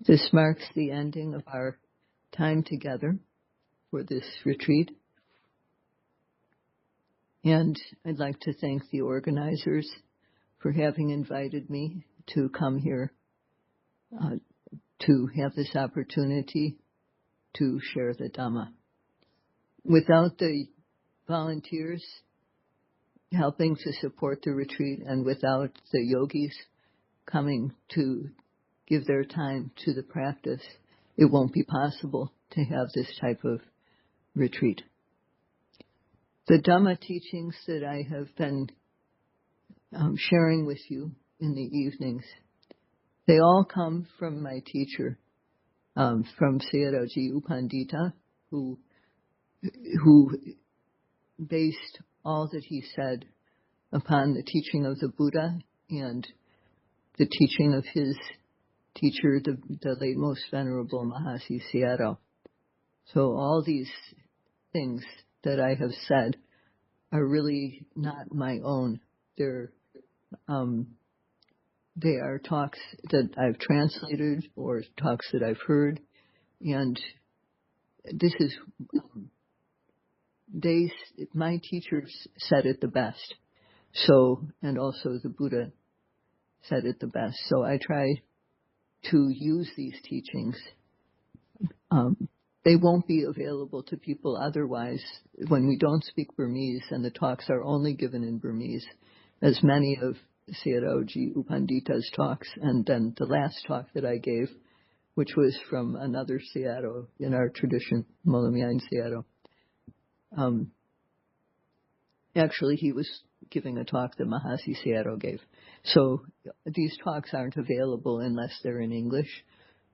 This marks the ending of our time together for this retreat. And I'd like to thank the organizers for having invited me to come here to have this opportunity to share the Dhamma. Without the volunteers helping to support the retreat and without the yogis coming to give their time to the practice, it won't be possible to have this type of retreat. The Dhamma teachings that I have been sharing with you in the evenings, they all come from my teacher, from Sayadaw U Pandita, who based all that he said upon the teaching of the Buddha and the teaching of his teacher, the late Most Venerable Mahasi Sayadaw. So all these things that I have said are really not my own. They are talks that I've translated or talks that I've heard, and this is my teachers said it the best. So, and also the Buddha said it the best. So I try to use these teachings. They won't be available to people otherwise when we don't speak Burmese and the talks are only given in Burmese, as many of Sayadaw U Pandita's talks, and then the last talk that I gave, which was from another Sayadaw in our tradition, Molamyain Sayadaw. Actually, he was giving a talk that Mahasi Sayadaw gave. So these talks aren't available unless they're in English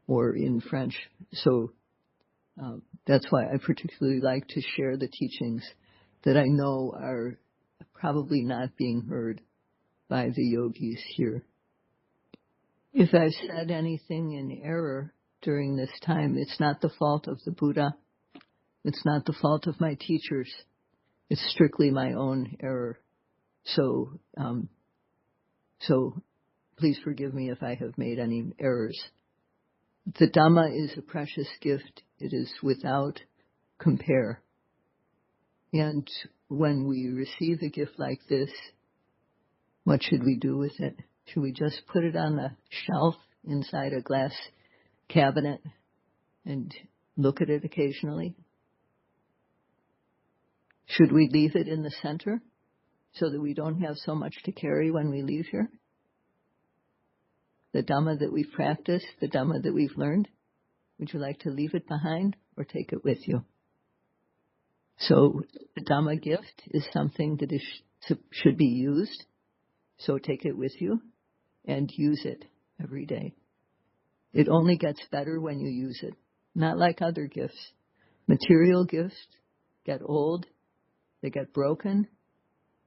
or in French. So that's why I particularly like to share the teachings that I know are probably not being heard by the yogis here. If I've said anything in error during this time, it's not the fault of the Buddha. It's not the fault of my teachers. It's strictly my own error. So please forgive me if I have made any errors. The Dhamma is a precious gift. It is without compare. And when we receive a gift like this, what should we do with it? Should we just put it on a shelf inside a glass cabinet and look at it occasionally? Should we leave it in the center so that we don't have so much to carry when we leave here? The Dhamma that we've practiced, the Dhamma that we've learned, would you like to leave it behind or take it with you? So the Dhamma gift is something that should be used. So take it with you and use it every day. It only gets better when you use it, not like other gifts. Material gifts get old, they get broken,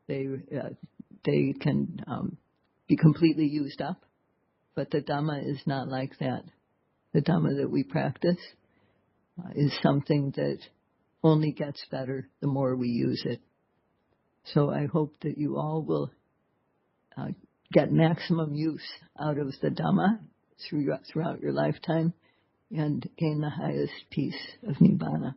they can be completely used up, but the Dhamma is not like that. The Dhamma that we practice is something that only gets better the more we use it. So I hope that you all will get maximum use out of the Dhamma throughout your lifetime and gain the highest peace of Nibbana.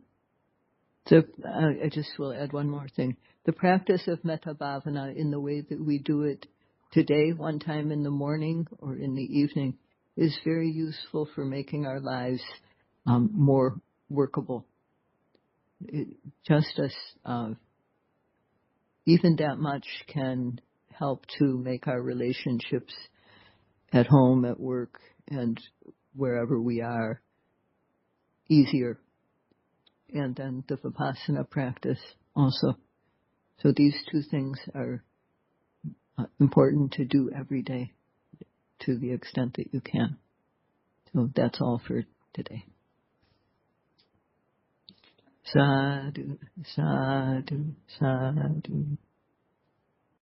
So I just will add one more thing. The practice of Metta Bhavana in the way that we do it today, one time in the morning or in the evening, is very useful for making our lives more workable. Even that much can help to make our relationships at home, at work, and wherever we are easier. And then the Vipassana practice also. So these two things are important to do every day to the extent that you can. So that's all for today. Sadhu, sadhu, sadhu.